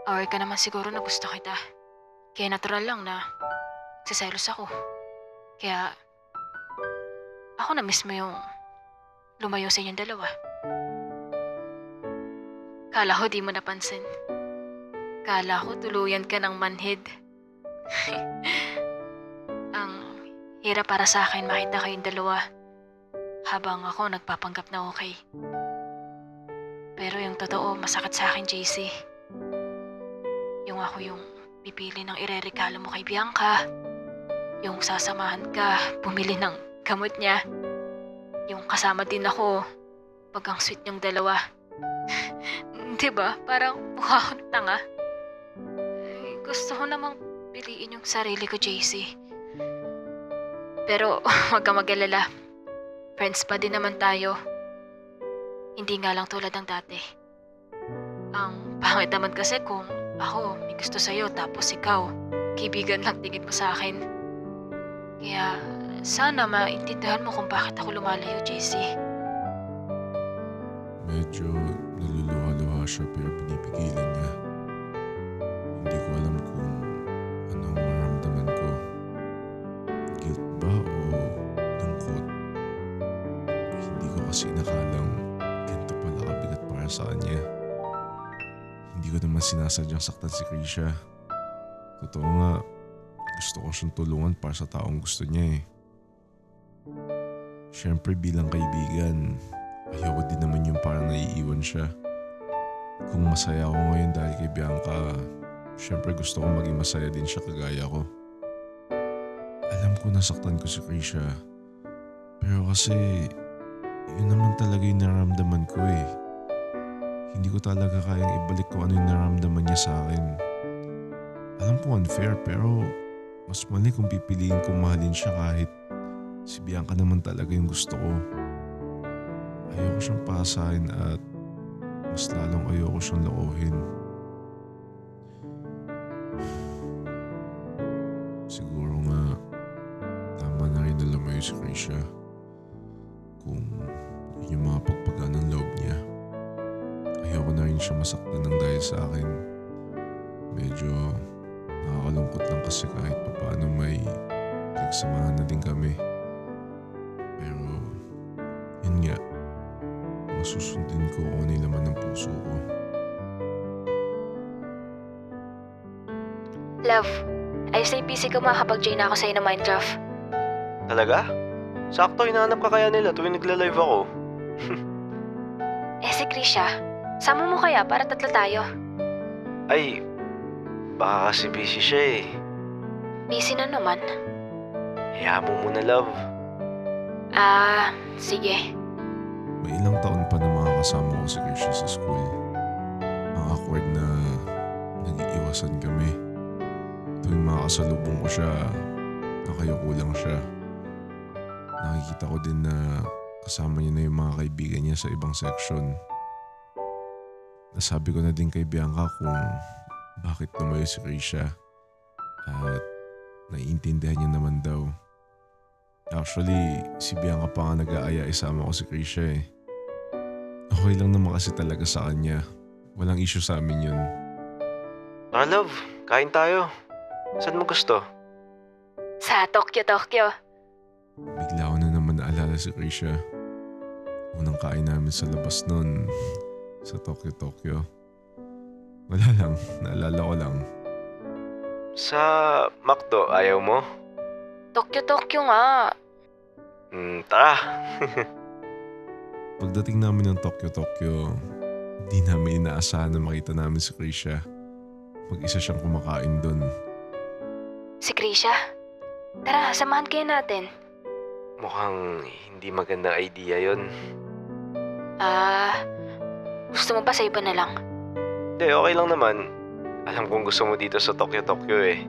Aware ka naman siguro na gusto kita. Kaya natural lang na nagseselos ako. Kaya ako na mismo yung lumayo sa inyong dalawa. Kala ko di mo napansin. Kala ko tuluyan ka ng manhid. Ang hirap para sa akin makita kayong dalawa habang ako nagpapanggap na okay. Pero yung totoo, masakit sa akin, JC. Yung ako yung pipili ng ireregalo mo kay Bianca. Yung sasamahan ka, bumili ng gamot niya. Yung kasama din ako pag ang sweet niyong dalawa. Diba? Parang mukha akong tanga. Gusto ko namang piliin yung sarili ko, JC. Pero huwag ka mag-alala. Friends pa din naman tayo. Hindi nga lang tulad ng dati. Ang pangit naman kasi kung ako may gusto sa'yo tapos ikaw, kaibigan lang tingin mo sa akin. Kaya sana maintindihan mo kung bakit ako lumalayo, JC. Medyo naluluha-luha siya pero pinipigilan niya. Hindi ko alam kung anong maramdaman ko. Guilt ba o lungkot? Hindi ko kasi nakalang ganito pala kabigat para sa kanya. Hindi ko naman sinasadyang saktan si Krisha. Totoo nga, gusto ko siyang tulungan para sa taong gusto niya eh. Siyempre bilang kaibigan, ayoko din naman yung parang naiiwan siya. Kung masaya ako ngayon dahil kay Bianca, siyempre gusto ko maging masaya din siya kagaya ko. Alam ko nasaktan ko si Krisha. Pero kasi, yun naman talaga yung nararamdaman ko eh. Hindi ko talaga kayang ibalik kung ano yung nararamdaman niya sa akin. Alam ko unfair pero mas mali kung pipiliin kong mahalin siya kahit si Bianca naman talaga yung gusto ko. Ayoko siyang pasahin at mas lalong ayoko siyang lokohin. Siguro nga tama na rin na lumayo si Krisha kung yun yung mga pagpagaan ng loob niya. Ayoko na rin siya masaktan ng dahil sa akin. Medyo nakakalungkot lang kasi kahit paano may nagsamahan na din kami. Pero yun nga, masusundin ko kung ano yung laman ng puso ko. Love, ayos na yung PC ko, makakapag-join na ako sa'yo ng Minecraft. Talaga? Sakto, hinahanap ka kaya nila tuwing nagla-live ako. Si Krisha, sama mo kaya para tatlo tayo? Ay, baka kasi busy siya eh. Busy na naman. Hayaan mo muna, love. Sige. May ilang taon pa na makakasama ko si Krisha sa school. Ang awkward na nag-iiwasan kami. Tuwing makakasalubong ko siya, nakayuko lang siya. Nakikita ko din na kasama niya na yung mga kaibigan niya sa ibang section. Nasabi ko na din kay Bianca kung bakit lumayo si Krisha at naiintindihan niya naman daw. Actually, si Bianca pa nga nag-aaya isama ko si Krisha eh. Okay lang naman kasi talaga sa kanya. Walang issue sa amin yun. Tara, love. Kain tayo. Saan mo gusto? Sa Tokyo. Bigla ko na naman naalala si Krisha. Unang kain namin sa labas nun, sa Tokyo. Wala lang, naalala ko lang. Sa McDo, ayaw mo? Tokyo nga. Tara. Pagdating namin ng Tokyo, di namin inaasahan na makita namin si Krisha. Mag-isa siyang kumakain dun. Si Krisha? Tara, samahan kayo natin. Mukhang hindi magandang idea yon. Gusto mo ba sa iba na lang? Hindi, okay lang naman. Alam kong gusto mo dito sa Tokyo eh.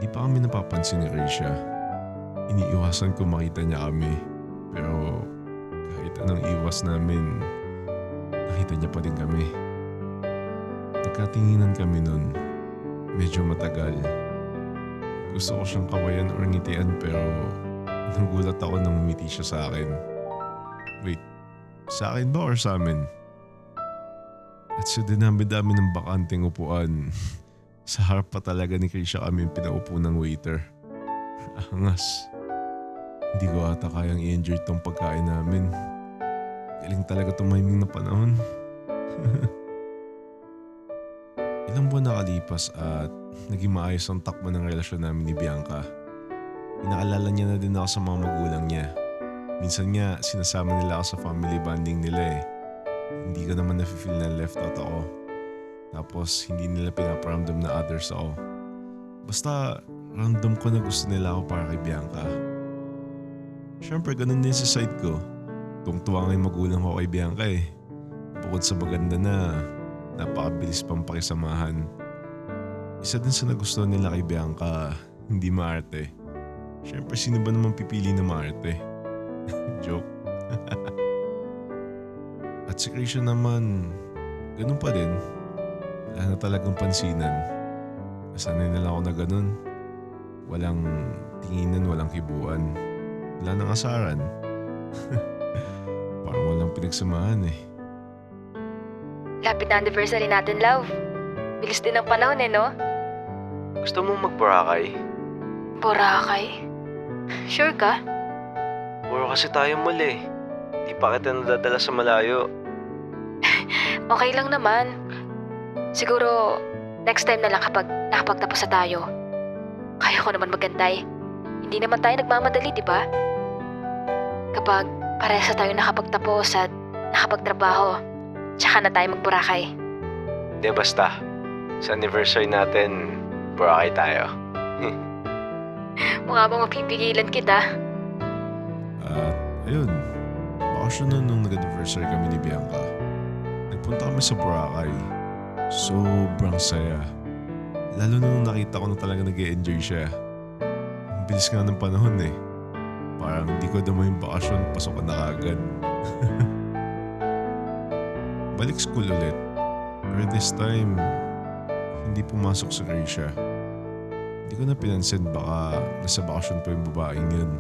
Di pa kami napapansin ni Krisha. Iniiwasan ko makita niya kami. Pero kahit anong iwas namin, nakita niya pa din kami. Nagkatinginan kami nun. Medyo matagal. Gusto ko siyang kawayan or ngitian pero nagulat ako nang umiti siya sa akin. Wait, Sa akin ba or sa amin? At sa dinami-dami ng bakanting upuan, sa harap pa talaga ni Krisha kami yung pinaupo ng waiter. Angas. Hindi ko ata kayang i-enjoy tong pagkain namin. Galing talaga tumiming na panahon. Ilang buwan nakalipas at naging maayos ang takbo ng relasyon namin ni Bianca. Pinaalala niya na din ako sa mga magulang niya. Minsan nga sinasama nila ako sa family bonding nila eh. Hindi ko naman nafe-feel na left out ako. Tapos hindi nila pinaparamdam na others ako. Basta random ko na gusto nila ako para kay Bianca. Siyempre ganun din sa side ko. Tungtuwa nga yung magulang ko kay Bianca eh. Bukod sa maganda na napakabilis pang pakisamahan. Isa din sa nagustuhan nila kay Bianca, hindi maarte. Siyempre sino ba naman pipili na maarte? Joke. At si Krisha naman, ganun pa din. Wala na talagang pansinan. Nasanay na lang ako na ganun. Walang tinginan, walang kibuan. Wala nang asaran. Parang walang pinagsamahan eh. Lapit na anniversary natin, love. Bilis din ang panahon eh, no? Gusto mong mag-Boracay? Boracay? Sure ka? Puro kasi tayo muli. Di pa kita nadadala sa malayo. Okay lang naman. Siguro, next time na lang kapag nakapagtapos na tayo. Kaya ko naman magantay. Hindi naman tayo nagmamadali, di ba? Kapag parehas na tayo nakapagtapos at nakapagtrabaho, tsaka na tayo mag-Boracay. Di basta. Sa anniversary natin, Boracay tayo. Mukha bang mapipigilan kita. At ayun, bakasyon na nung nag-anniversary kami ni Bianca. Nagpunta kami sa Boracay. Sobrang saya. Lalo na nung nakita ko na talaga nag-e-enjoy siya. Ang bilis nga ng panahon eh. Parang di ko damo yung bakasyon, pasok na kagad. Balik school ulit. Pero this time, hindi pumasok si Krisha. Hindi ko na pinansin baka nasa bakasyon pa yung babaeng yun.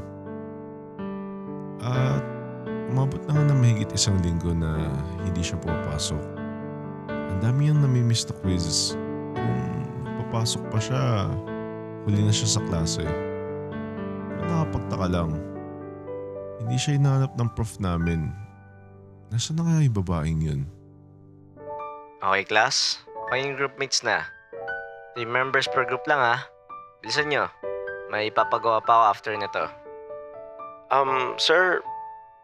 At umabot na nga na mahigit isang linggo na hindi siya pumapasok. Ang dami niyang namimiss na quizzes. Kung papasok pa siya, huli na siya sa klase. Pero nakapagtaka lang. Hindi siya hinahanap ng prof namin. Nasaan na kaya yung babaeng yun? Okay, class? Okay yung groupmates na. 3 members per group lang ha. Bilisan nyo. May papagawa pa ako after nito. Sir,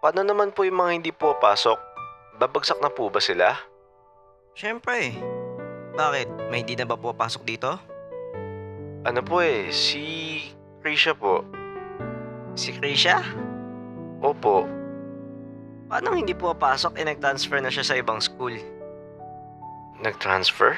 paano naman po yung mga hindi pumapasok? Babagsak na po ba sila? Siyempre. Bakit? May hindi na ba pumapasok dito? Ano po eh, si Krisha po. Si Krisha? Opo. Paano hindi pumapasok nag-transfer na siya sa ibang school? Nag-transfer?